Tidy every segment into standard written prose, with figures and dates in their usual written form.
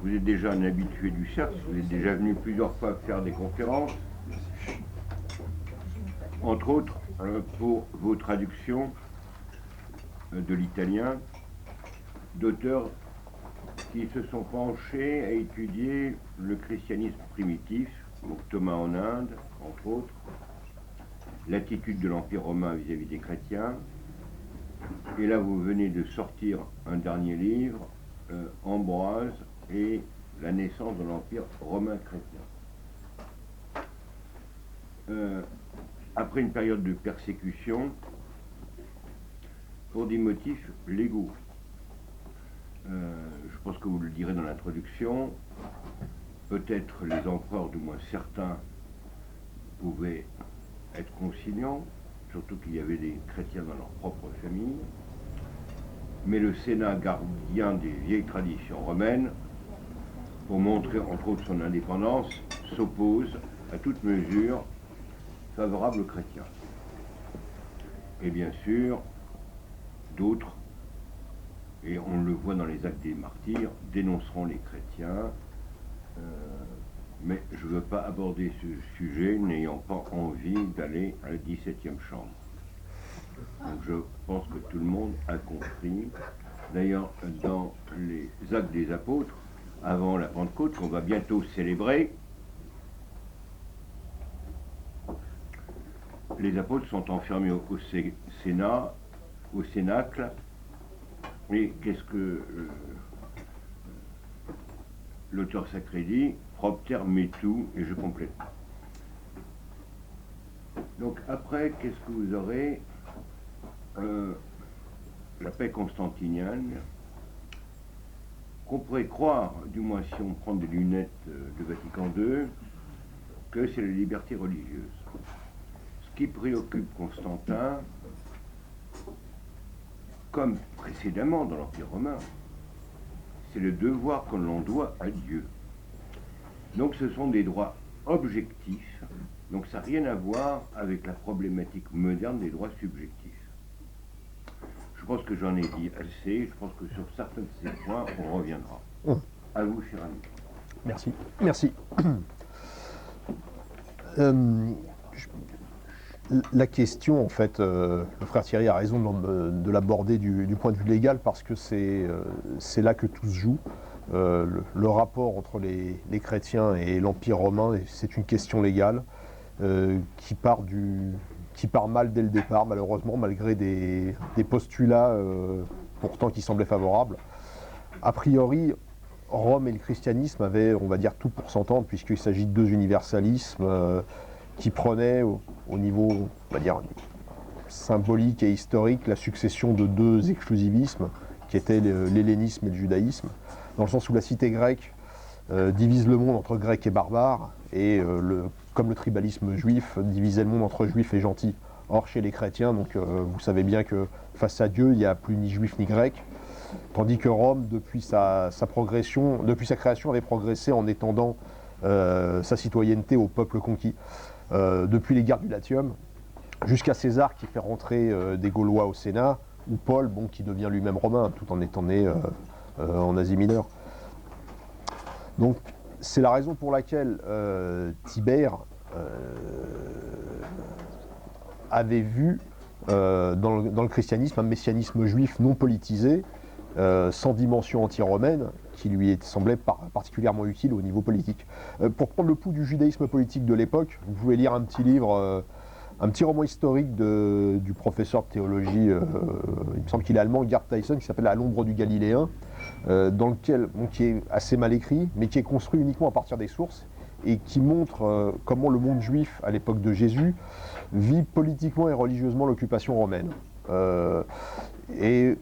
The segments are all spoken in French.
vous êtes déjà un habitué du CERF, vous êtes déjà venu plusieurs fois faire des conférences, entre autres pour vos traductions de l'italien d'auteurs qui se sont penchés à étudier le christianisme primitif, donc Thomas en Inde, entre autres, l'attitude de l'Empire romain vis-à-vis des chrétiens. Et là, vous venez de sortir un dernier livre, Ambroise et la naissance de l'Empire romain chrétien. Après une période de persécution, pour des motifs légaux. Je pense que vous le direz dans l'introduction, peut-être les empereurs, du moins certains, pouvaient être conciliants, surtout qu'il y avait des chrétiens dans leur propre famille, mais le Sénat, gardien des vieilles traditions romaines, pour montrer entre autres son indépendance, s'oppose à toute mesure favorable aux chrétiens. Et bien sûr, d'autres, et on le voit dans les actes des martyrs, dénonceront les chrétiens, mais je ne veux pas aborder ce sujet n'ayant pas envie d'aller à la 17e chambre. Donc je pense que tout le monde a compris. D'ailleurs, dans les actes des apôtres, avant la Pentecôte, qu'on va bientôt célébrer, les apôtres sont enfermés au Sénat, au Cénacle, et qu'est-ce que l'auteur sacré dit? Propter metu, et je complète. Donc après, qu'est-ce que vous aurez? La paix constantinienne, qu'on pourrait croire, du moins si on prend des lunettes de Vatican II, que c'est la liberté religieuse. Ce qui préoccupe Constantin, comme précédemment dans l'Empire romain, c'est le devoir que l'on doit à Dieu. Donc ce sont des droits objectifs, donc ça n'a rien à voir avec la problématique moderne des droits subjectifs. Je pense que j'en ai dit assez, je pense que sur certains de ces points, on reviendra. À vous, cher ami. Merci. Merci. La question, en fait, le frère Thierry a raison de l'aborder du point de vue légal parce que c'est là que tout se joue. Le rapport entre les chrétiens et l'Empire romain, c'est une question légale qui part mal dès le départ, malheureusement, malgré des postulats pourtant qui semblaient favorables. A priori, Rome et le christianisme avaient, on va dire, tout pour s'entendre, puisqu'il s'agit de deux universalismes qui prenaient au niveau, on va dire, symbolique et historique la succession de deux exclusivismes qui étaient l'hellénisme et le judaïsme, dans le sens où la cité grecque divise le monde entre grecs et barbares, et comme le tribalisme juif divisait le monde entre juifs et gentils. Or, chez les chrétiens, donc, vous savez bien que face à Dieu, il n'y a plus ni juif ni grec, tandis que Rome, depuis sa création, avait progressé en étendant sa citoyenneté au peuple conquis. Depuis les guerres du Latium, jusqu'à César qui fait rentrer des Gaulois au Sénat, ou Paul, qui devient lui-même romain, tout en étant né en Asie mineure. Donc, c'est la raison pour laquelle Tibère avait vu dans le christianisme un messianisme juif non politisé, sans dimension anti-romaine, qui lui semblait particulièrement utile au niveau politique. Pour prendre le pouls du judaïsme politique de l'époque, vous pouvez lire un petit livre, un petit roman historique du professeur de théologie, il me semble qu'il est allemand, Gerd Tyson, qui s'appelle À l'ombre du Galiléen, qui est assez mal écrit, mais qui est construit uniquement à partir des sources, et qui montre comment le monde juif, à l'époque de Jésus, vit politiquement et religieusement l'occupation romaine. Et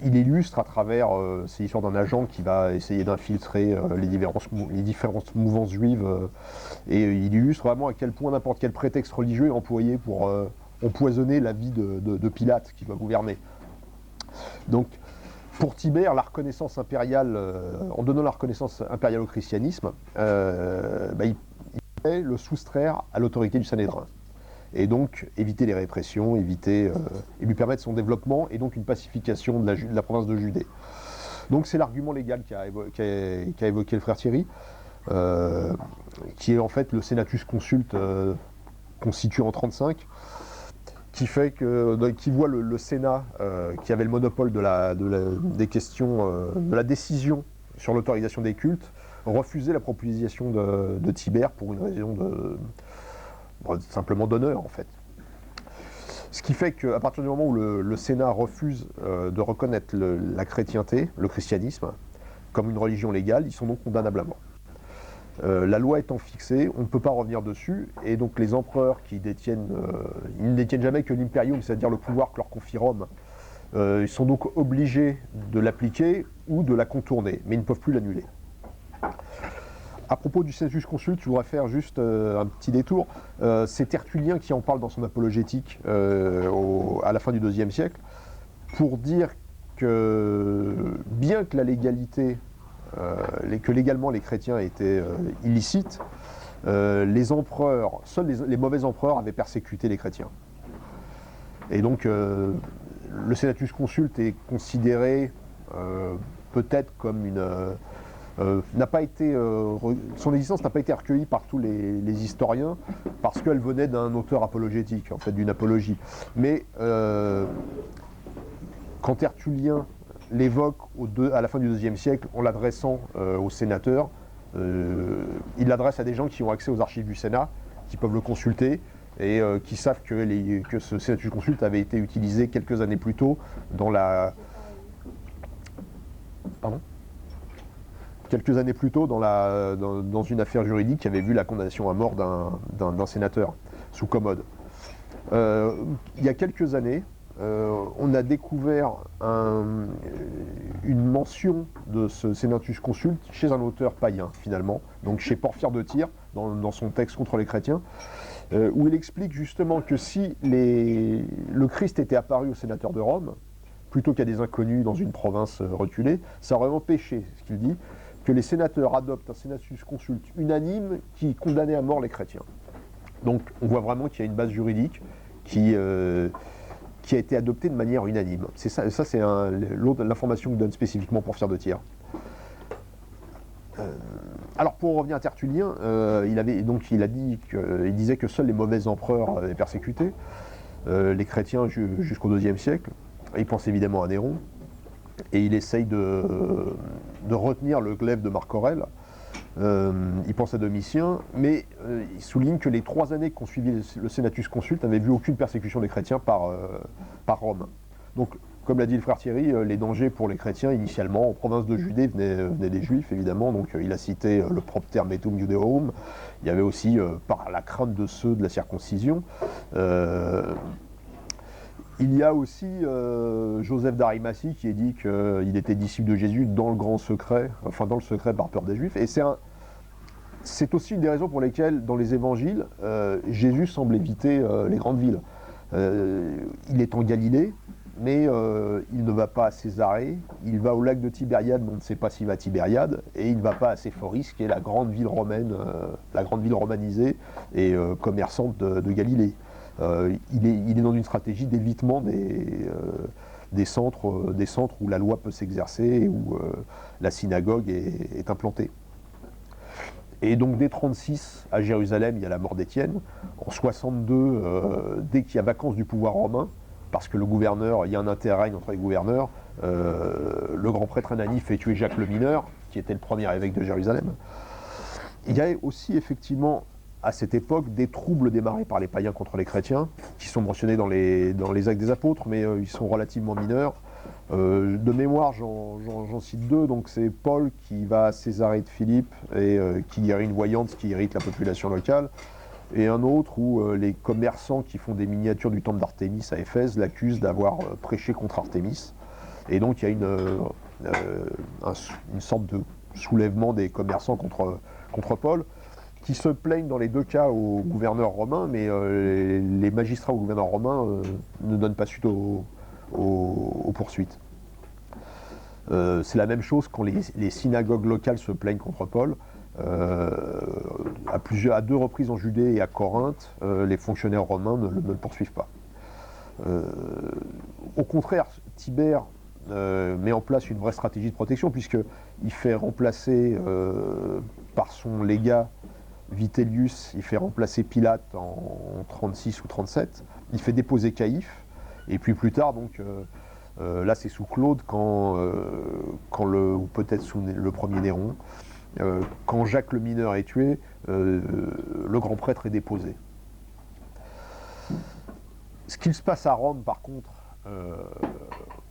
il illustre à travers c'est l'histoire d'un agent qui va essayer d'infiltrer les différentes mouvances juives, et il illustre vraiment à quel point n'importe quel prétexte religieux est employé pour empoisonner la vie de Pilate qui va gouverner. Donc, pour Tibère, la reconnaissance impériale, en donnant la reconnaissance impériale au christianisme, il pouvait le soustraire à l'autorité du Sanhédrin. Et donc éviter les répressions, et lui permettre son développement, et donc une pacification de la province de Judée. Donc c'est l'argument légal qu'a évoqué le frère Thierry, qui est en fait le Senatus Consulte constitué en 1935, qui voit le Sénat, qui avait le monopole des questions, de la décision sur l'autorisation des cultes, refuser la proposition de Tibère pour une raison simplement d'honneur en fait. Ce qui fait qu'à partir du moment où le Sénat refuse de reconnaître la chrétienté, le christianisme, comme une religion légale, ils sont donc condamnables à mort. La loi étant fixée, on ne peut pas revenir dessus, et donc les empereurs ils ne détiennent jamais que l'imperium, c'est-à-dire le pouvoir que leur confie Rome, ils sont donc obligés de l'appliquer ou de la contourner, mais ils ne peuvent plus l'annuler. À propos du Senatus Consulte, je voudrais faire juste un petit détour. C'est Tertullien qui en parle dans son apologétique à la fin du IIe siècle, pour dire que bien que la légalité, que légalement les chrétiens étaient illicites, les empereurs, seuls les mauvais empereurs avaient persécuté les chrétiens. Et donc le Senatus Consulte est considéré peut-être comme une... n'a pas été, son existence n'a pas été recueillie par tous les historiens parce qu'elle venait d'un auteur apologétique, en fait d'une apologie. Mais quand Tertullien l'évoque à la fin du IIe siècle en l'adressant aux sénateurs, il l'adresse à des gens qui ont accès aux archives du Sénat, qui peuvent le consulter et qui savent que ce Senatus Consulte avait été utilisé quelques années plus tôt dans la... Pardon ? Quelques années plus tôt dans une affaire juridique qui avait vu la condamnation à mort d'un sénateur sous commode. Il y a quelques années, on a découvert une mention de ce Senatus Consulte chez un auteur païen, finalement, donc chez Porphyre de Tyr, dans son texte contre les chrétiens, où il explique justement que si le Christ était apparu aux sénateurs de Rome, plutôt qu'à des inconnus dans une province reculée, ça aurait empêché, ce qu'il dit, que les sénateurs adoptent un Senatus Consulte unanime qui condamnait à mort les chrétiens. Donc on voit vraiment qu'il y a une base juridique qui a été adoptée de manière unanime. C'est ça c'est l'information que donne spécifiquement Porphyre de Tyr. Alors pour revenir à Tertullien, il disait que seuls les mauvais empereurs avaient persécuté les chrétiens jusqu'au IIe siècle. Il pense évidemment à Néron. Et il essaye de retenir le glaive de Marc Aurèle. Il pense à Domitien, mais il souligne que les 3 années qu'ont suivi le Senatus Consulte n'avaient vu aucune persécution des chrétiens par Rome. Donc, comme l'a dit le frère Thierry, les dangers pour les chrétiens, initialement, en province de Judée, venaient des Juifs, évidemment. Donc, il a cité le propter metum Judeorum. Il y avait aussi, par la crainte de ceux de la circoncision, il y a aussi Joseph d'Arimathie qui est dit qu'il était disciple de Jésus dans le grand secret, enfin dans le secret par peur des Juifs. Et c'est aussi une des raisons pour lesquelles, dans les évangiles, Jésus semble éviter les grandes villes. Il est en Galilée, mais il ne va pas à Césarée, il va au lac de Tibériade, mais on ne sait pas s'il va à Tibériade, et il ne va pas à Séphoris, qui est la grande ville romaine, la grande ville romanisée et commerçante de Galilée. Il est dans une stratégie d'évitement des centres où la loi peut s'exercer et où la synagogue est implantée. Et donc dès 1936, à Jérusalem, il y a la mort d'Étienne. En 1962, dès qu'il y a vacance du pouvoir romain, parce que il y a un interrègne entre les gouverneurs, le grand prêtre Anani fait tuer Jacques le Mineur, qui était le premier évêque de Jérusalem. Il y a aussi effectivement à cette époque des troubles démarrés par les païens contre les chrétiens, qui sont mentionnés dans les Actes des Apôtres, mais ils sont relativement mineurs. De mémoire, j'en cite 2, donc c'est Paul qui va à Césarée de Philippe et qui guérit une voyante qui irrite la population locale, et un autre où les commerçants qui font des miniatures du temple d'Artémis à Éphèse l'accusent d'avoir prêché contre Artémis. Et donc il y a une sorte de soulèvement des commerçants contre Paul, qui se plaignent dans les 2 cas au gouverneur romain, mais les magistrats au gouverneur romain ne donnent pas suite aux poursuites. C'est la même chose quand les synagogues locales se plaignent contre Paul. À 2 reprises en Judée et à Corinthe, les fonctionnaires romains ne le poursuivent pas. Au contraire, Tibère met en place une vraie stratégie de protection, puisqu'il fait remplacer par son légat Vitellius, il fait remplacer Pilate en 36 ou 37, il fait déposer Caïphe, et puis plus tard, donc, là c'est sous Claude, ou peut-être sous le premier Néron, quand Jacques le Mineur est tué, le grand prêtre est déposé. Ce qu'il se passe à Rome, par contre,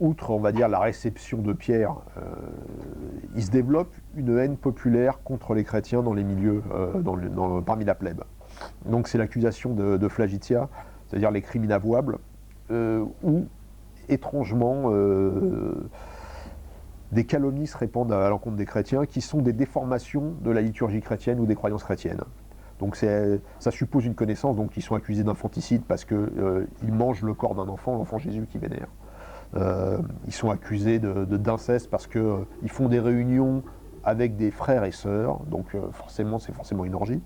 outre, on va dire, la réception de Pierre, il se développe une haine populaire contre les chrétiens dans les milieux, parmi la plèbe. Donc c'est l'accusation de flagitia, c'est-à-dire les crimes inavouables, où, étrangement, des calomnies se répandent à l'encontre des chrétiens, qui sont des déformations de la liturgie chrétienne ou des croyances chrétiennes. Donc ça suppose une connaissance, donc ils sont accusés d'infanticide parce qu'ils mangent le corps d'un enfant, l'enfant Jésus qui vénère. Ils sont accusés d'inceste parce qu'ils font des réunions avec des frères et sœurs, donc c'est forcément une orgie.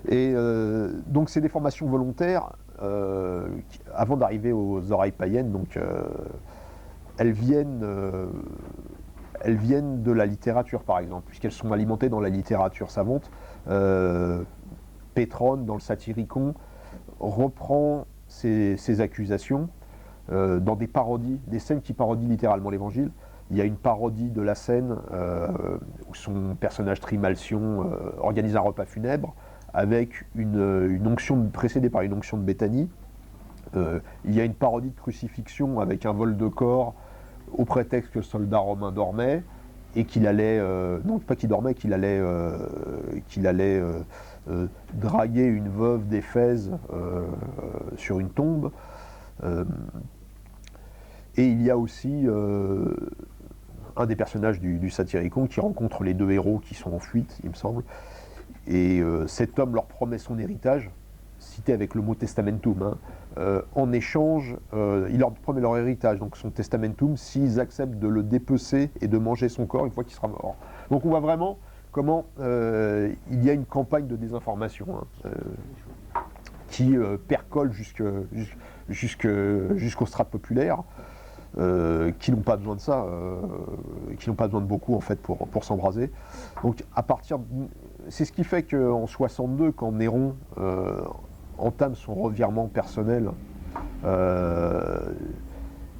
Et donc ces déformations volontaires, avant d'arriver aux oreilles païennes, donc, elles viennent de la littérature, par exemple, puisqu'elles sont alimentées dans la littérature savante. Pétrone, dans le Satyricon, reprend ces accusations dans des parodies, des scènes qui parodient littéralement l'Évangile. Il y a une parodie de la scène où son personnage Trimalcion organise un repas funèbre avec une onction précédée par une onction de Béthanie. Il y a une parodie de crucifixion avec un vol de corps au prétexte que le soldat romain dormait et qu'il allait, non pas qu'il dormait, qu'il allait draguer une veuve d'Éphèse sur une tombe. Et il y a aussi un des personnages du Satyricon qui rencontre les deux héros qui sont en fuite, il me semble, et cet homme leur promet son héritage, cité avec le mot testamentum, hein. En échange, il leur promet leur héritage, donc son testamentum, s'ils acceptent de le dépecer et de manger son corps une fois qu'il sera mort. Donc on voit vraiment comment il y a une campagne de désinformation, hein, qui percole jusqu'aux strates populaires, qui n'ont pas besoin de ça, qui n'ont pas besoin de beaucoup en fait pour s'embraser. Donc c'est ce qui fait qu'en 62, quand Néron entame son revirement personnel,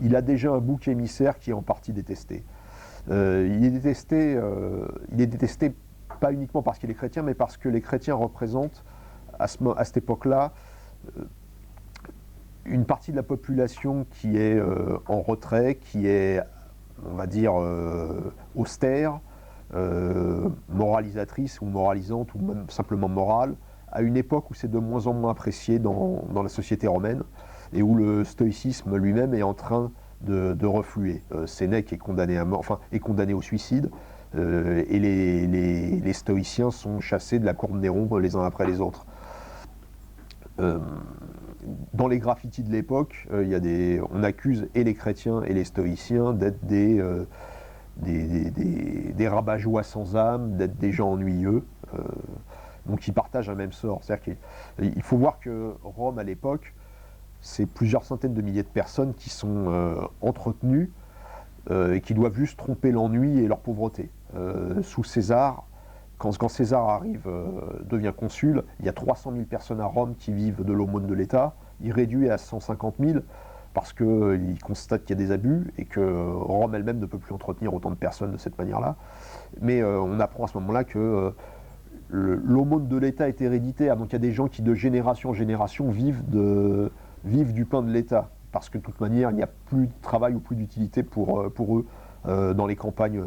il a déjà un bouc émissaire qui est en partie détesté. Il est détesté pas uniquement parce qu'il est chrétien, mais parce que les chrétiens représentent à cette époque-là une partie de la population qui est en retrait, qui est, on va dire, austère, moralisatrice ou moralisante, ou même simplement morale, à une époque où c'est de moins en moins apprécié dans la société romaine, et où le stoïcisme lui-même est en train de refluer. Sénèque est condamné à mort, enfin, est condamné au suicide, et les stoïciens sont chassés de la cour de Néron les uns après les autres. Dans les graffitis de l'époque, on accuse et les chrétiens et les stoïciens d'être des rabat-joie sans âme, d'être des gens ennuyeux, donc ils partagent un même sort. C'est-à-dire qu'il faut voir que Rome à l'époque, c'est plusieurs centaines de milliers de personnes qui sont entretenues et qui doivent juste tromper l'ennui et leur pauvreté. Sous César, quand César devient consul, il y a 300 000 personnes à Rome qui vivent de l'aumône de l'État. Il réduit à 150 000 parce qu'il constate qu'il y a des abus et que Rome elle-même ne peut plus entretenir autant de personnes de cette manière-là. Mais on apprend à ce moment-là que l'aumône de l'État est héréditaire. Donc il y a des gens qui, de génération en génération, vivent du pain de l'État. Parce que de toute manière, il n'y a plus de travail ou plus d'utilité pour eux dans les campagnes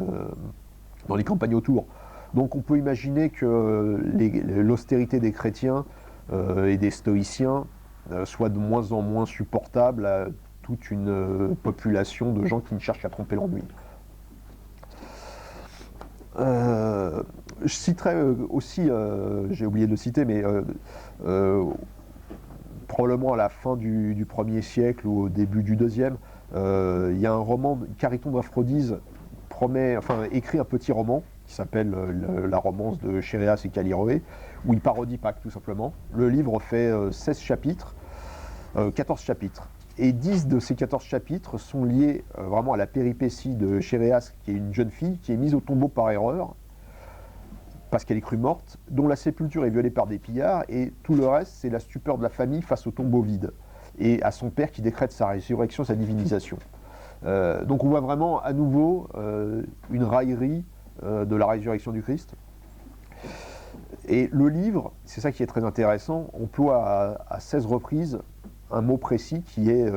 autour. Donc on peut imaginer que l'austérité des chrétiens et des stoïciens soit de moins en moins supportable à toute une population de gens qui ne cherchent qu'à tromper l'ennui. Je citerai aussi, j'ai oublié de le citer, mais probablement à la fin du 1er siècle ou au début du 2e, il y a un roman, Chariton d'Aphrodise écrit un petit roman qui s'appelle La romance de Chéréas et Callirhoé, où il parodie Pâques tout simplement. Le livre fait 14 chapitres. Et 10 de ces 14 chapitres sont liés vraiment à la péripétie de Chéréas, qui est une jeune fille qui est mise au tombeau par erreur, parce qu'elle est crue morte, dont la sépulture est violée par des pillards, et tout le reste, c'est la stupeur de la famille face au tombeau vide, et à son père qui décrète sa résurrection, sa divinisation. Donc on voit vraiment à nouveau une raillerie de la résurrection du Christ. Et le livre, c'est ça qui est très intéressant, emploie à 16 reprises un mot précis qui est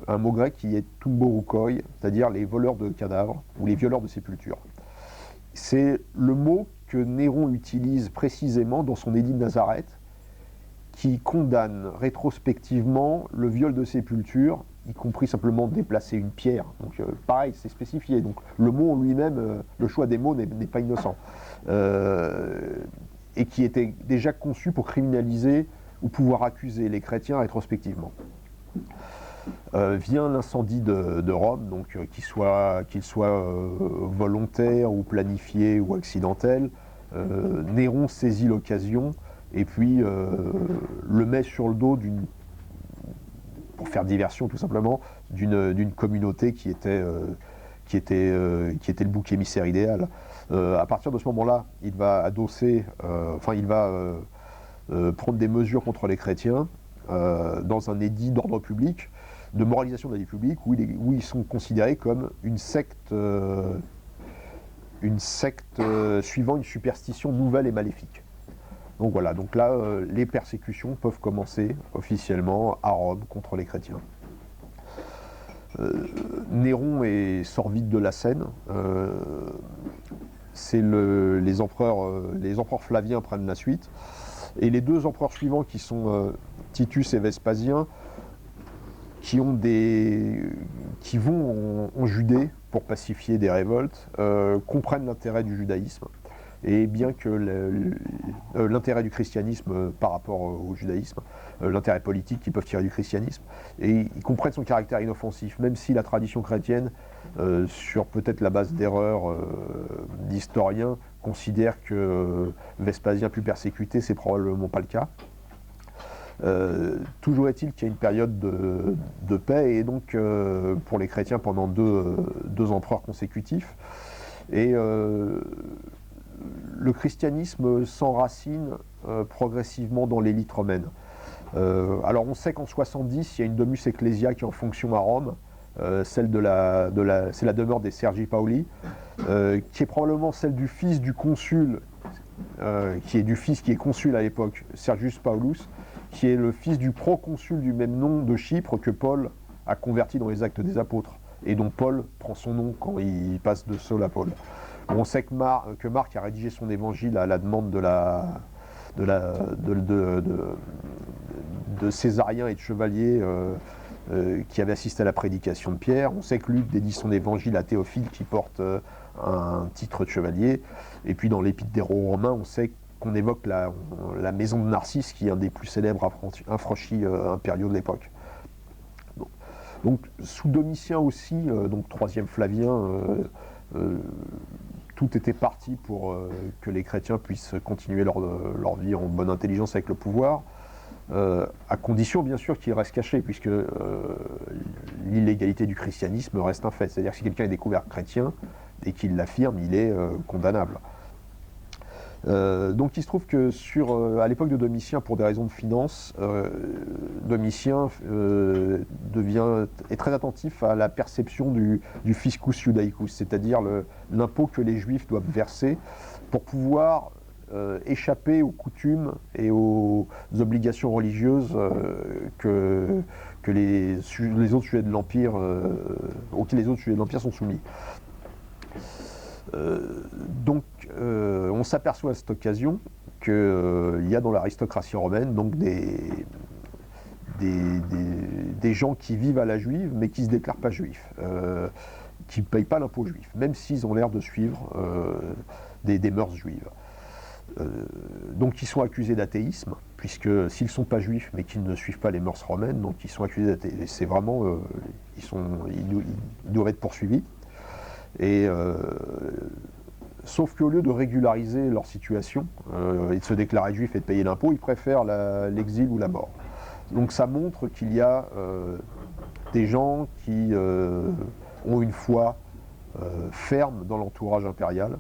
un mot grec qui est tumborukoi, c'est-à-dire les voleurs de cadavres ou les violeurs de sépultures. C'est le mot que Néron utilise précisément dans son édit de Nazareth, qui condamne rétrospectivement le viol de sépulture, y compris simplement déplacer une pierre. Donc pareil, c'est spécifié. Donc le mot en lui-même, le choix des mots n'est pas innocent. Et qui était déjà conçu pour criminaliser ou pouvoir accuser les chrétiens rétrospectivement. Vient l'incendie de Rome, donc qu'il soit volontaire ou planifié ou accidentel. Néron saisit l'occasion et puis le met sur le dos pour faire diversion tout simplement, d'une communauté qui était le bouc émissaire idéal. À partir de ce moment-là, il va prendre des mesures contre les chrétiens dans un édit d'ordre public, de moralisation de la vie publique, où ils sont considérés comme une secte suivant une superstition nouvelle et maléfique. Donc voilà, donc là, les persécutions peuvent commencer officiellement à Rome contre les chrétiens. Néron sort vite de la scène. Les empereurs Flaviens prennent la suite. Et les deux empereurs suivants, qui sont Titus et Vespasien, qui vont en Judée pour pacifier des révoltes, comprennent l'intérêt du judaïsme. Et bien que l'intérêt du christianisme par rapport au judaïsme, l'intérêt politique qu'ils peuvent tirer du christianisme, et ils comprennent son caractère inoffensif, même si la tradition chrétienne, sur peut-être la base d'erreurs d'historiens, considère que Vespasien a pu persécuter, c'est probablement pas le cas. Toujours est-il qu'il y a une période de paix, et donc pour les chrétiens pendant deux empereurs consécutifs. Et le christianisme s'enracine progressivement dans l'élite romaine. Alors on sait qu'en 70, il y a une domus ecclesia qui est en fonction à Rome, c'est la demeure des Sergi Pauli, qui est probablement celle du fils du consul, qui est consul à l'époque, Sergius Paulus, qui est le fils du proconsul du même nom de Chypre que Paul a converti dans les Actes des Apôtres, et dont Paul prend son nom quand il passe de Saul à Paul. On sait que Marc a rédigé son évangile à la demande de Césariens et de chevaliers qui avaient assisté à la prédication de Pierre. On sait que Luc dédie son évangile à Théophile qui porte un titre de chevalier. Et puis dans l'Épître des Romains, on sait qu'on évoque la maison de Narcisse, qui est un des plus célèbres affranchis impériaux de l'époque. Donc sous Domitien aussi, donc troisième Flavien, tout était parti pour que les chrétiens puissent continuer leur vie en bonne intelligence avec le pouvoir, à condition bien sûr qu'ils restent cachés, puisque l'illégalité du christianisme reste un fait. C'est-à-dire que si quelqu'un est découvert chrétien et qu'il l'affirme, il est condamnable. Donc il se trouve que à l'époque de Domitien, pour des raisons de finances, Domitien est très attentif à la perception du fiscus judaicus, c'est-à-dire l'impôt que les juifs doivent verser pour pouvoir échapper aux coutumes et aux obligations religieuses que les autres sujets de l'Empire, auxquels les autres sujets de l'Empire sont soumis. Donc on s'aperçoit à cette occasion qu'il y a dans l'aristocratie romaine donc des gens qui vivent à la juive mais qui ne se déclarent pas juifs, qui ne payent pas l'impôt juif, même s'ils ont l'air de suivre des mœurs juives. Donc ils sont accusés d'athéisme, puisque s'ils ne sont pas juifs mais qu'ils ne suivent pas les mœurs romaines, donc ils sont accusés d'athéisme. C'est vraiment, ils doivent être poursuivis. Et sauf qu'au lieu de régulariser leur situation et de se déclarer juif et de payer l'impôt, ils préfèrent l'exil ou la mort. Donc ça montre qu'il y a des gens qui ont une foi ferme dans l'entourage impérial.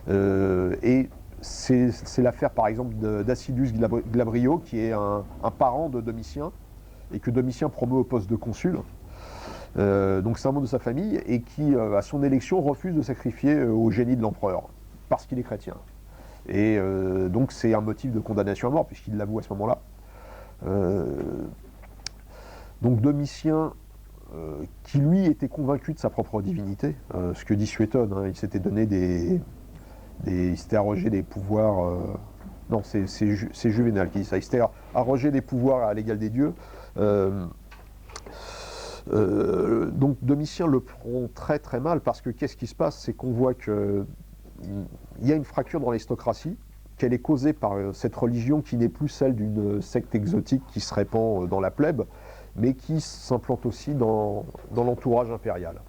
Et c'est l'affaire par exemple d'Acidius Glabrio, qui est un parent de Domitien, et que Domitien promeut au poste de consul. Donc c'est un membre de sa famille, et qui, à son élection, refuse de sacrifier au génie de l'empereur, parce qu'il est chrétien. Et donc c'est un motif de condamnation à mort, puisqu'il l'avoue à ce moment-là. Donc Domitien, qui lui était convaincu de sa propre divinité, ce que dit Suétone, hein, il s'était donné il s'était arrogé des pouvoirs. Non, c'est Juvénal qui dit ça. Il s'était arrogé des pouvoirs à l'égal des dieux. Donc Domitien le prend très très mal, parce que qu'est-ce qui se passe? C'est qu'on voit qu'il y a une fracture dans l'aristocratie, qu'elle est causée par cette religion qui n'est plus celle d'une secte exotique qui se répand dans la plèbe, mais qui s'implante aussi dans l'entourage impérial.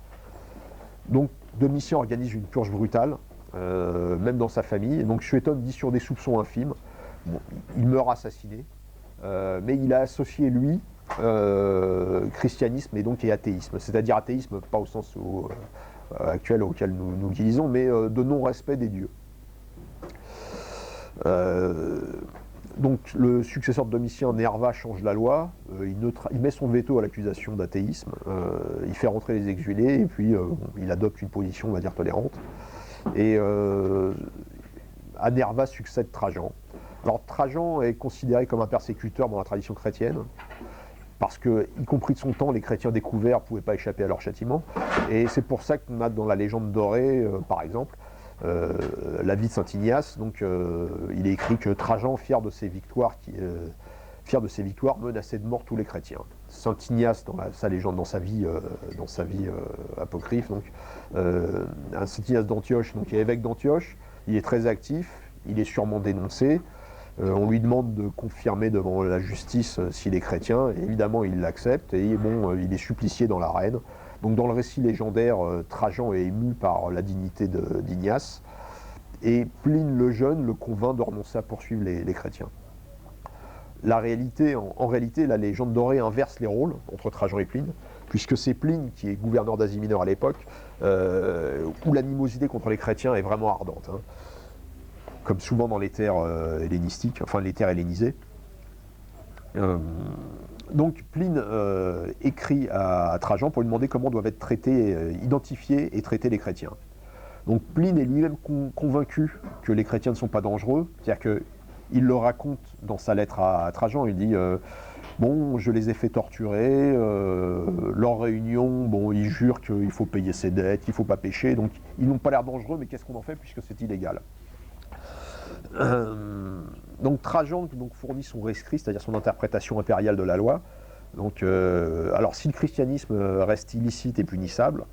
Donc Domitien organise une purge brutale, même dans sa famille. Et donc Suétone dit sur des soupçons infimes. Bon, il meurt assassiné, mais il a associé lui christianisme et donc athéisme, c'est-à-dire athéisme pas au sens actuel auquel nous utilisons, mais de non-respect des dieux. Donc le successeur de Domitien, Nerva, change la loi, il met son veto à l'accusation d'athéisme, il fait rentrer les exilés, et puis il adopte une position, on va dire, tolérante. Et à Nerva succède Trajan. Alors Trajan est considéré comme un persécuteur dans la tradition chrétienne, parce que, y compris de son temps, les chrétiens découverts ne pouvaient pas échapper à leur châtiment. Et c'est pour ça qu'on a dans la légende dorée, par exemple, la vie de Saint Ignace. Donc il est écrit que Trajan, fier de ses victoires, menaçait de mort tous les chrétiens. Saint Ignace, dans sa légende, dans sa vie apocryphe, donc, Saint Ignace d'Antioche, donc, qui est évêque d'Antioche, il est très actif, il est sûrement dénoncé. On lui demande de confirmer devant la justice s'il est chrétien, et évidemment il l'accepte, et bon, il est supplicié dans l'arène. Donc dans le récit légendaire, Trajan est ému par la dignité d'Ignace, et Pline le Jeune le convainc de renoncer à poursuivre les chrétiens. En réalité, la légende dorée inverse les rôles entre Trajan et Pline, puisque c'est Pline qui est gouverneur d'Asie mineure à l'époque, où l'animosité contre les chrétiens est vraiment ardente, hein, comme souvent dans les terres hellénistiques, enfin les terres hellénisées. Donc Pline écrit à Trajan pour lui demander comment doivent être identifiés et traités les chrétiens. Donc Pline est lui-même convaincu que les chrétiens ne sont pas dangereux, c'est-à-dire qu'il le raconte dans sa lettre à Trajan, il dit bon, je les ai fait torturer, leur réunion, bon, ils jurent qu'il faut payer ses dettes, qu'il ne faut pas pécher, donc ils n'ont pas l'air dangereux, mais qu'est-ce qu'on en fait puisque c'est illégal? Donc Trajan fournit son rescrit, c'est-à-dire son interprétation impériale de la loi. Donc, alors si le christianisme reste illicite et punissable,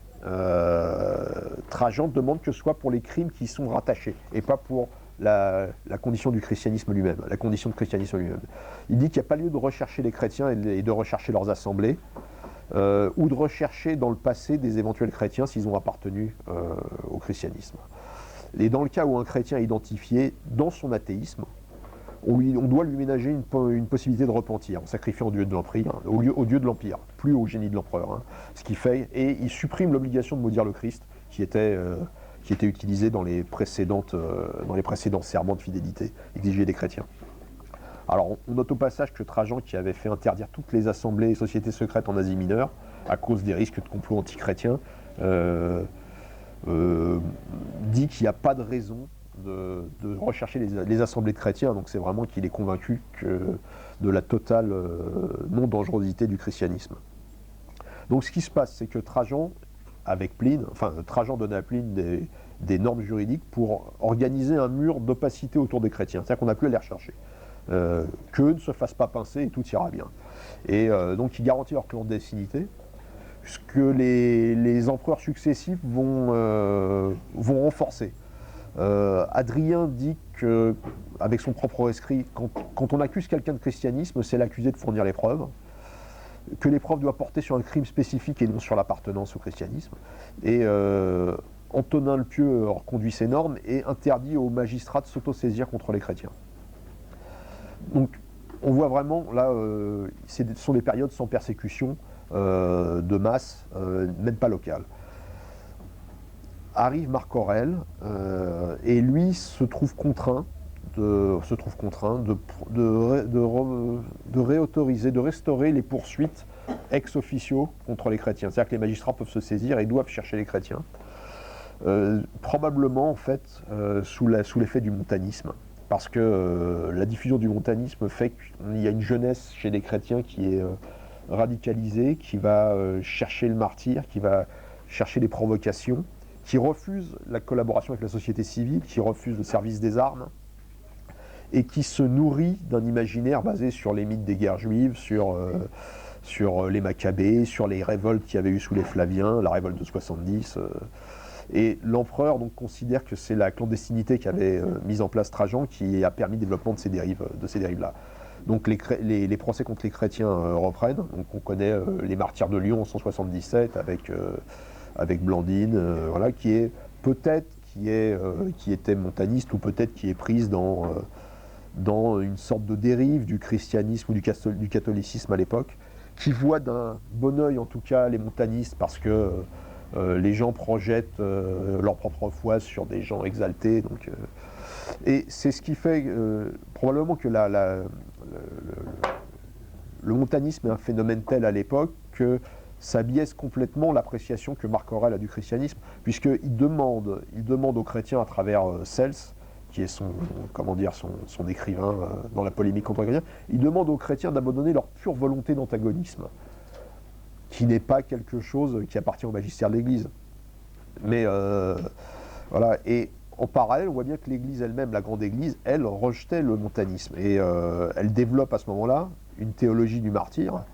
Trajan demande que ce soit pour les crimes qui y sont rattachés, et pas pour la condition du christianisme lui-même, la condition de christianisme lui-même. Il dit qu'il n'y a pas lieu de rechercher les chrétiens et de rechercher leurs assemblées, ou de rechercher dans le passé des éventuels chrétiens s'ils ont appartenu au christianisme. Et dans le cas où un chrétien est identifié dans son athéisme, on doit lui ménager une possibilité de repentir en sacrifiant au dieu de l'Empire, au dieu de l'Empire, plus au génie de l'empereur. Hein, ce qui fait, et il supprime l'obligation de maudire le Christ, qui était utilisée dans les précédents serments de fidélité exigés des chrétiens. Alors on note au passage que Trajan, qui avait fait interdire toutes les assemblées et sociétés secrètes en Asie mineure, à cause des risques de complot antichrétiens, dit qu'il n'y a pas de raison de rechercher les assemblées de chrétiens, donc c'est vraiment qu'il est convaincu de la totale non-dangerosité du christianisme. Donc ce qui se passe, c'est que Trajan donne à Pline des normes juridiques pour organiser un mur d'opacité autour des chrétiens, c'est-à-dire qu'on n'a plus à les rechercher, qu'eux ne se fassent pas pincer et tout ira bien. Et donc il garantit leur clandestinité, puisque les empereurs successifs vont renforcer. Adrien dit qu'avec son propre rescrit, quand on accuse quelqu'un de christianisme, c'est l'accuser de fournir les preuves, que les preuves doivent porter sur un crime spécifique et non sur l'appartenance au christianisme. Et Antonin le Pieux reconduit ces normes et interdit aux magistrats de s'autosaisir contre les chrétiens. Donc on voit vraiment, là, ce sont des périodes sans persécution, de masse, même pas locale. Arrive Marc Aurèle, et lui se trouve contraint de réautoriser, de restaurer les poursuites ex officio contre les chrétiens. C'est-à-dire que les magistrats peuvent se saisir et doivent chercher les chrétiens. Probablement, en fait, sous l'effet du montanisme. Parce que la diffusion du montanisme fait qu'il y a une jeunesse chez les chrétiens qui est radicalisée, qui va chercher le martyr, qui va chercher les provocations, qui refuse la collaboration avec la société civile, qui refuse le service des armes, et qui se nourrit d'un imaginaire basé sur les mythes des guerres juives, sur les Maccabées, sur les révoltes qu'il y avait eu sous les Flaviens, la révolte de 70. Et l'empereur donc considère que c'est la clandestinité qu'avait mise en place Trajan qui a permis le développement de ces dérives-là. Donc les procès contre les chrétiens reprennent. Donc on connaît les martyrs de Lyon en 177 avec Blandine, voilà, qui était montaniste ou peut-être qui est prise dans une sorte de dérive du christianisme ou du catholicisme à l'époque, qui voit d'un bon œil en tout cas les montanistes parce que les gens projettent leur propre foi sur des gens exaltés. Et c'est ce qui fait probablement que le montanisme est un phénomène tel à l'époque que ça biaise complètement l'appréciation que Marc Aurèle a du christianisme, puisqu'il demande aux chrétiens à travers Cels, qui est son écrivain dans la polémique contre les chrétiens, il demande aux chrétiens d'abandonner leur pure volonté d'antagonisme, qui n'est pas quelque chose qui appartient au magistère de l'Église. Mais voilà, et en parallèle, on voit bien que l'Église elle-même, la grande Église, elle rejetait le montanisme. Et elle développe à ce moment-là une théologie du martyr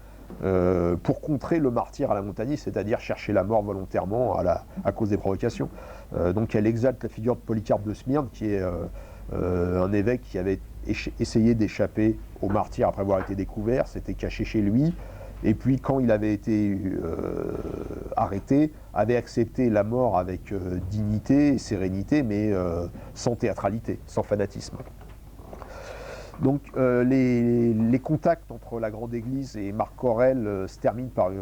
pour contrer le martyr à la montaniste, c'est-à-dire chercher la mort volontairement à cause des provocations. Donc elle exalte la figure de Polycarpe de Smyrne, qui est un évêque qui avait essayé d'échapper au martyr après avoir été découvert, s'était caché chez lui, et puis quand il avait été arrêté, avait accepté la mort avec dignité et sérénité, mais sans théâtralité, sans fanatisme. Donc les contacts entre la Grande Église et Marc Aurèle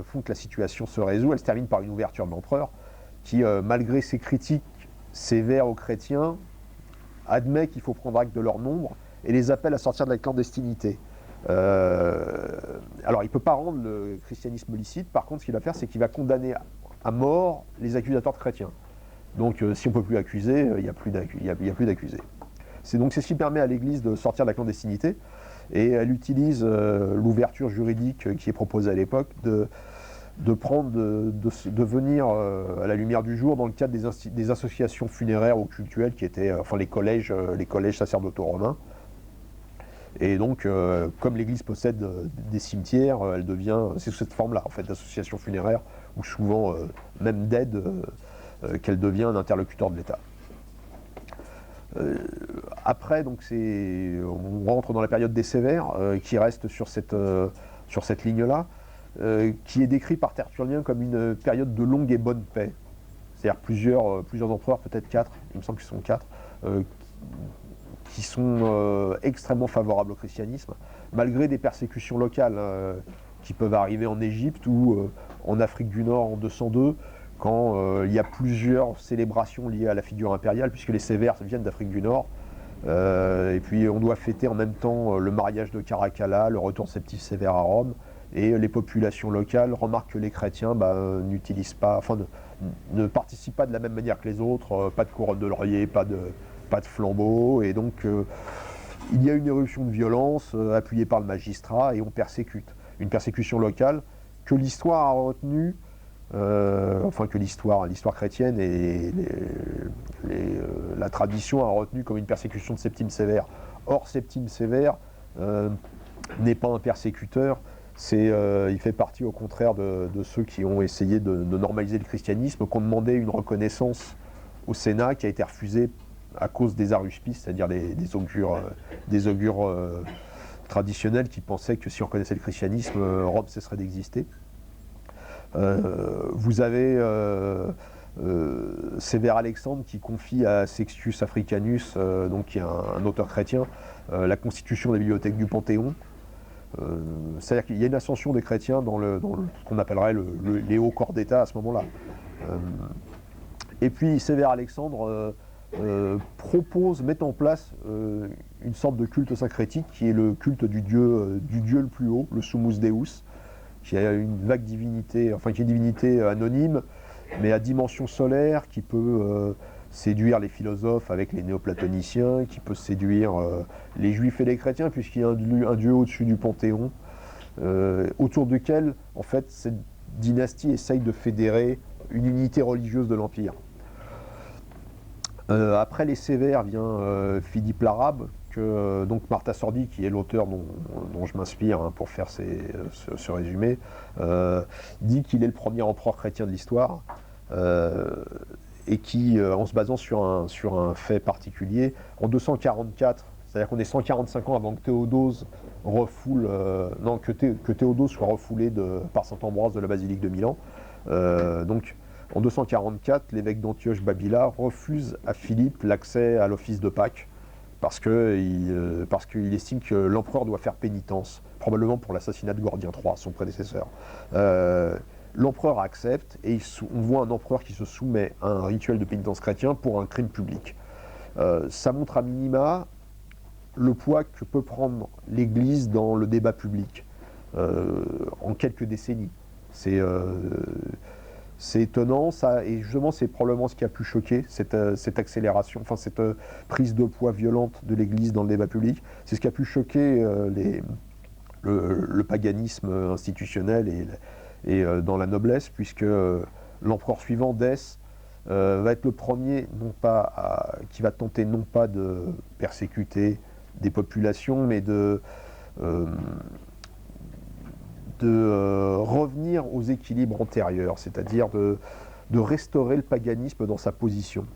font que la situation se résout. Elle se termine par une ouverture de l'empereur qui, malgré ses critiques sévères aux chrétiens, admet qu'il faut prendre acte de leur nombre et les appelle à sortir de la clandestinité. Alors il ne peut pas rendre le christianisme licite, par contre ce qu'il va faire c'est qu'il va condamner à mort les accusateurs de chrétiens. Donc si on ne peut plus accuser, il n'y a plus d'accusés. C'est ce qui permet à l'Église de sortir de la clandestinité, et elle utilise l'ouverture juridique qui est proposée à l'époque de venir à la lumière du jour dans le cadre des associations funéraires ou cultuelles qui étaient les collèges sacerdotaux romains. Et donc, comme l'Église possède des cimetières, c'est sous cette forme-là, en fait, d'association funéraire, ou souvent même d'aide, qu'elle devient un interlocuteur de l'État. Après, donc, on rentre dans la période des Sévères, qui reste sur cette ligne-là, qui est décrite par Tertullien comme une période de longue et bonne paix. C'est-à-dire plusieurs empereurs, peut-être 4, il me semble qu'ils sont 4, qui sont extrêmement favorables au christianisme, malgré des persécutions locales qui peuvent arriver en Égypte ou en Afrique du Nord en 202, quand il y a plusieurs célébrations liées à la figure impériale, puisque les Sévères viennent d'Afrique du Nord. Et puis on doit fêter en même temps le mariage de Caracalla, le retour de Septime Sévère à Rome, et les populations locales remarquent que les chrétiens ne participent pas de la même manière que les autres, pas de couronne de laurier, pas de flambeau, et donc il y a une éruption de violence appuyée par le magistrat, et on persécute. Une persécution locale que l'histoire a retenue, que l'histoire chrétienne et la tradition a retenu comme une persécution de Septime Sévère. Or, Septime Sévère n'est pas un persécuteur, il fait partie au contraire de ceux qui ont essayé de normaliser le christianisme, qui ont demandé une reconnaissance au Sénat qui a été refusée à cause des aruspices, c'est-à-dire des augures traditionnels qui pensaient que si on reconnaissait le christianisme, Rome cesserait d'exister. Vous avez Sévère Alexandre qui confie à Sextius Africanus, qui est un auteur chrétien, la constitution des bibliothèques du Panthéon, C'est-à-dire qu'il y a une ascension des chrétiens dans ce qu'on appellerait les hauts corps d'État à ce moment-là. Et puis Sévère Alexandre met en place une sorte de culte syncrétique qui est le culte du dieu le plus haut, le Summus Deus, qui a une vague divinité, enfin qui est une divinité anonyme, mais à dimension solaire, qui peut séduire les philosophes avec les néoplatoniciens, qui peut séduire les juifs et les chrétiens, puisqu'il y a un dieu au-dessus du Panthéon, autour duquel, en fait, cette dynastie essaye de fédérer une unité religieuse de l'Empire. Après les Sévères vient Philippe l'Arabe, que donc Martha Sordi, qui est l'auteur dont je m'inspire pour faire ce résumé, dit qu'il est le premier empereur chrétien de l'histoire, et qui, en se basant sur un fait particulier, en 244, c'est-à-dire qu'on est 145 ans avant que Théodose que Théodose soit refoulé par saint Ambroise de la basilique de Milan. Donc en 244, l'évêque d'Antioche Babila refuse à Philippe l'accès à l'office de Pâques parce qu'il estime que l'empereur doit faire pénitence, probablement pour l'assassinat de Gordien III, son prédécesseur. L'empereur accepte et on voit un empereur qui se soumet à un rituel de pénitence chrétien pour un crime public. Ça montre à minima le poids que peut prendre l'Église dans le débat public en quelques décennies. C'est étonnant, et justement c'est probablement ce qui a pu choquer, cette accélération, enfin cette prise de poids violente de l'Église dans le débat public. C'est ce qui a pu choquer le paganisme institutionnel et dans la noblesse, puisque l'empereur suivant, Dès, va être le premier qui va tenter non pas de persécuter des populations, mais de revenir aux équilibres antérieurs, c'est-à-dire de restaurer le paganisme dans sa position.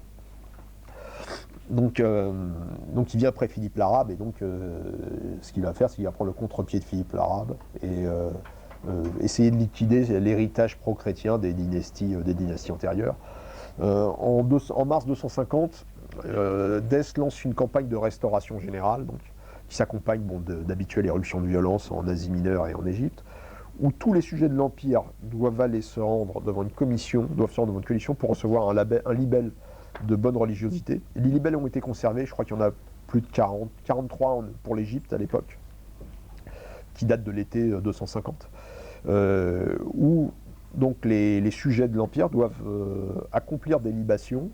Donc il vient après Philippe l'Arabe, et donc ce qu'il va faire, c'est qu'il va prendre le contre-pied de Philippe l'Arabe et essayer de liquider l'héritage pro-chrétien des dynasties antérieures. En mars 250, Dès lance une campagne de restauration générale, qui s'accompagne d'habituelles éruptions de violence en Asie mineure et en Égypte, où tous les sujets de l'Empire doivent aller se rendre devant une commission pour recevoir un libelle de bonne religiosité. Et les libelles ont été conservés, je crois qu'il y en a plus de 43 pour l'Égypte à l'époque, qui datent de l'été 250, où donc les sujets de l'Empire doivent accomplir des libations,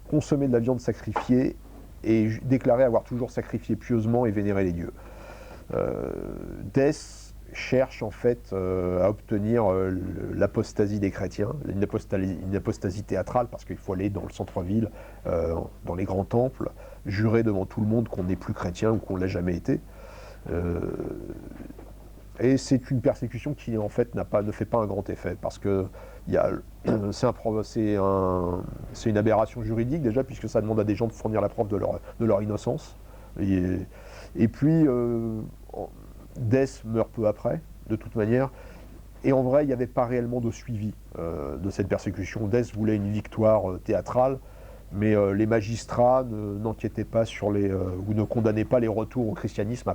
consommer de la viande sacrifiée et déclarer avoir toujours sacrifié pieusement et vénéré les dieux. Dès cherche en fait à obtenir l'apostasie des chrétiens, une apostasie théâtrale, parce qu'il faut aller dans le centre-ville, dans les grands temples, jurer devant tout le monde qu'on n'est plus chrétien ou qu'on ne l'a jamais été. Et c'est une persécution qui en fait ne fait pas un grand effet, parce que c'est une aberration juridique déjà, puisque ça demande à des gens de fournir la preuve de leur innocence. Et puis Dès meurt peu après, de toute manière, et en vrai il n'y avait pas réellement de suivi de cette persécution. Dès voulait une victoire théâtrale, mais les magistrats n'enquêtaient pas ou ne condamnaient pas les retours au christianisme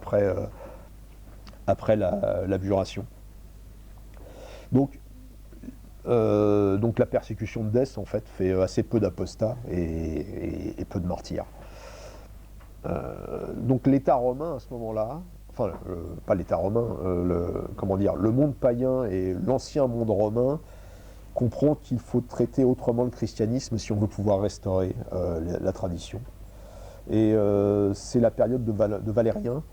après l'abjuration. Donc la persécution de Dès en fait fait assez peu d'apostats et peu de martyrs. Donc l'État romain à ce moment-là, enfin pas l'État romain, le monde païen et l'ancien monde romain comprend qu'il faut traiter autrement le christianisme si on veut pouvoir restaurer la tradition. Et c'est la période de Valérien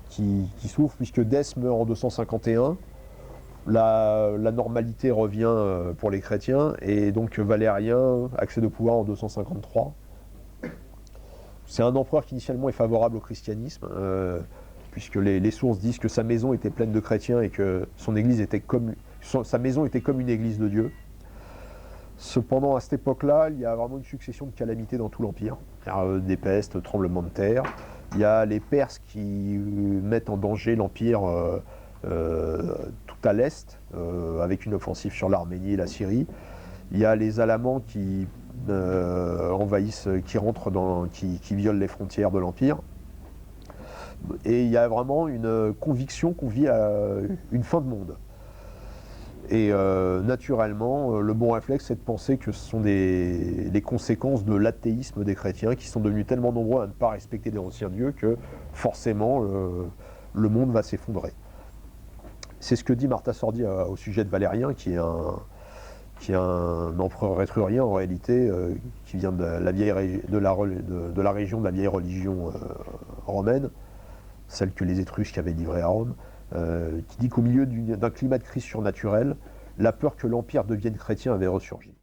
qui s'ouvre, puisque Dès meurt en 251, la normalité revient pour les chrétiens, et donc Valérien accède au pouvoir en 253. C'est un empereur qui initialement est favorable au christianisme, puisque les sources disent que sa maison était pleine de chrétiens et que sa maison était comme une église de Dieu. Cependant, à cette époque-là, il y a vraiment une succession de calamités dans tout l'Empire. Des pestes, tremblements de terre. Il y a les Perses qui mettent en danger l'Empire tout à l'est, avec une offensive sur l'Arménie et la Syrie. Il y a les Alamans qui envahissent, qui violent les frontières de l'Empire. Et il y a vraiment une conviction qu'on vit à une fin de monde. Et naturellement, le bon réflexe, c'est de penser que ce sont les conséquences de l'athéisme des chrétiens qui sont devenus tellement nombreux à ne pas respecter les anciens dieux que forcément le monde va s'effondrer. C'est ce que dit Martha Sordi au sujet de Valérien, qui est un empereur étrurien en réalité, qui vient de la région de la vieille religion romaine, celle que les Étrusques avaient livrée à Rome, qui dit qu'au milieu d'un climat de crise surnaturelle, la peur que l'Empire devienne chrétien avait ressurgi.